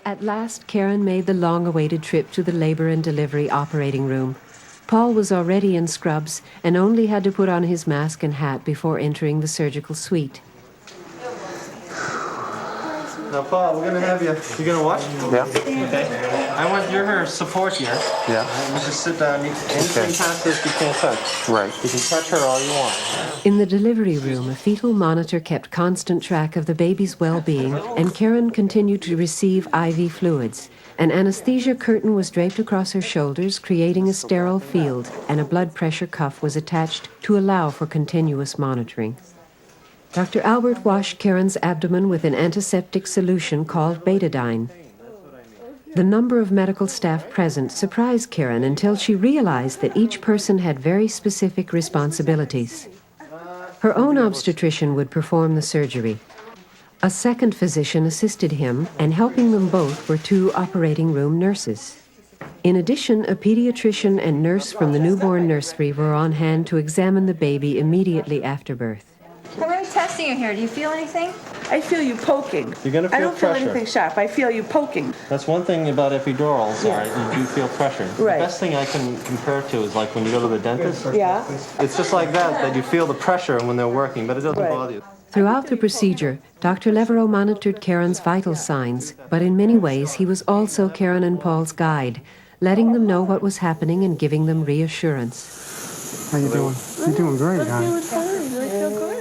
At last, Karen made the long-awaited trip to the labor and delivery operating room. Paul was already in scrubs and only had to put on his mask and hat before entering the surgical suite. Now, Paul, we're going to have you. You going to watch? Yeah. Okay. I want your her support here. Yeah. You just sit down. Anything past this, you can't touch. Right. You can touch her all you want. In the delivery room, a fetal monitor kept constant track of the baby's well-being, and Karen continued to receive IV fluids. An anesthesia curtain was draped across her shoulders, creating a sterile field, and a blood pressure cuff was attached to allow for continuous monitoring. Dr. Albert washed Karen's abdomen with an antiseptic solution called betadine. The number of medical staff present surprised Karen until she realized that each person had very specific responsibilities. Her own obstetrician would perform the surgery. A second physician assisted him, and helping them both were 2 operating room nurses. In addition, a pediatrician and nurse from the newborn nursery were on hand to examine the baby immediately after birth. We're testing you here. Do you feel anything? I feel you poking. You're going to feel pressure. I don't feel anything sharp. I feel you poking. That's one thing about epidurals, all right? You do feel pressure. Right. The best thing I can compare to is like when you go to the dentist. Yeah. It's just like that you feel the pressure when they're working, but it doesn't bother you. Throughout the procedure, Dr. Levereau monitored Karen's vital signs, but in many ways he was also Karen and Paul's guide, letting them know what was happening and giving them reassurance. How you doing? You're doing great, I'm doing huh? fine. I feel good.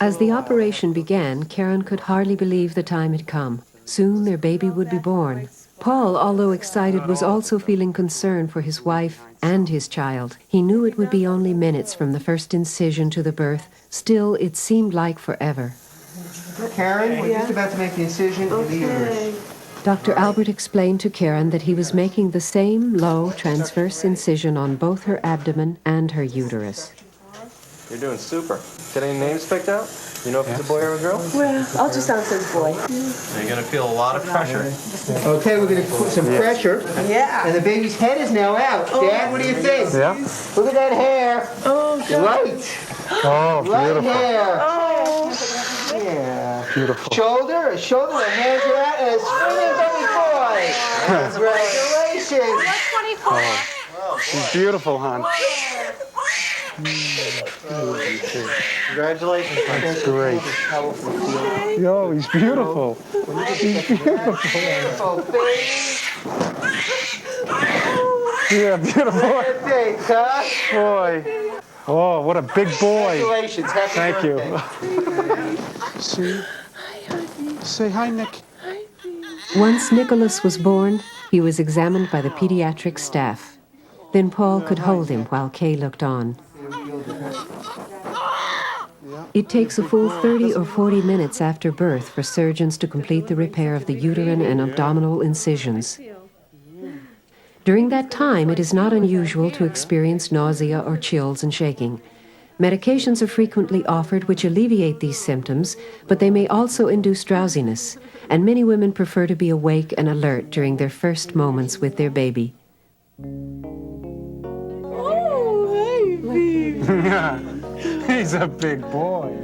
As the operation began, Karen could hardly believe the time had come. Soon their baby would be born. Paul, although excited, was also feeling concern for his wife and his child. He knew it would be only minutes from the first incision to the birth. Still, it seemed like forever. Karen, we're just about to make the incision in the uterus. Dr. Albert explained to Karen that he was making the same low transverse incision on both her abdomen and her uterus. You're doing super. Get any names picked out? You know if it's a boy or a girl? Well, ultrasound says boy. So you're going to feel a lot of pressure. Okay, we're going to put some pressure. Yeah. And the baby's head is now out. Dad, what do you think? Yeah. Look at that hair. Oh, God. Light. Oh, Light beautiful. hair. Oh. Yeah. Beautiful. Shoulder, the hands are out, and a screaming baby boy. Congratulations. Oh, she's beautiful, hon. Congratulations. That's great. Yo, he's beautiful. He's beautiful. Beautiful, baby. Yeah, beautiful. Birthday, huh? Boy. Oh, what a big boy. Congratulations. Happy Thank birthday. you. See? Say hi, Nick. Once Nicholas was born, he was examined by the pediatric staff. Then Paul could hold him while Kay looked on. It takes a full 30 or 40 minutes after birth for surgeons to complete the repair of the uterine and abdominal incisions. During that time, it is not unusual to experience nausea or chills and shaking. Medications are frequently offered which alleviate these symptoms, but they may also induce drowsiness, and many women prefer to be awake and alert during their first moments with their baby. He's a big boy.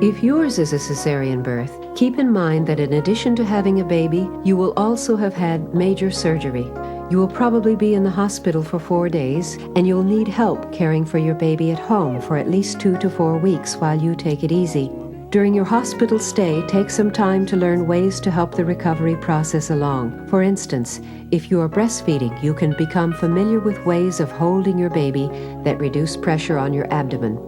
If yours is a cesarean birth, keep in mind that in addition to having a baby, you will also have had major surgery. You will probably be in the hospital for 4 days, and you'll need help caring for your baby at home for at least 2 to 4 weeks while you take it easy. During your hospital stay, take some time to learn ways to help the recovery process along. For instance, if you are breastfeeding, you can become familiar with ways of holding your baby that reduce pressure on your abdomen.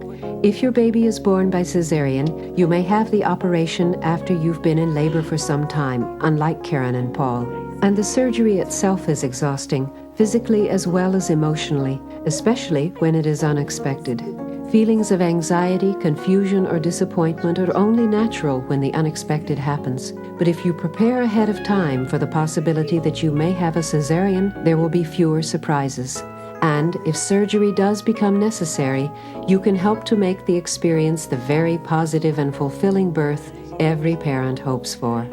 If your baby is born by cesarean, you may have the operation after you've been in labor for some time, unlike Karen and Paul. And the surgery itself is exhausting, physically as well as emotionally, especially when it is unexpected. Feelings of anxiety, confusion, or disappointment are only natural when the unexpected happens. But if you prepare ahead of time for the possibility that you may have a cesarean, there will be fewer surprises. And if surgery does become necessary, you can help to make the experience the very positive and fulfilling birth every parent hopes for.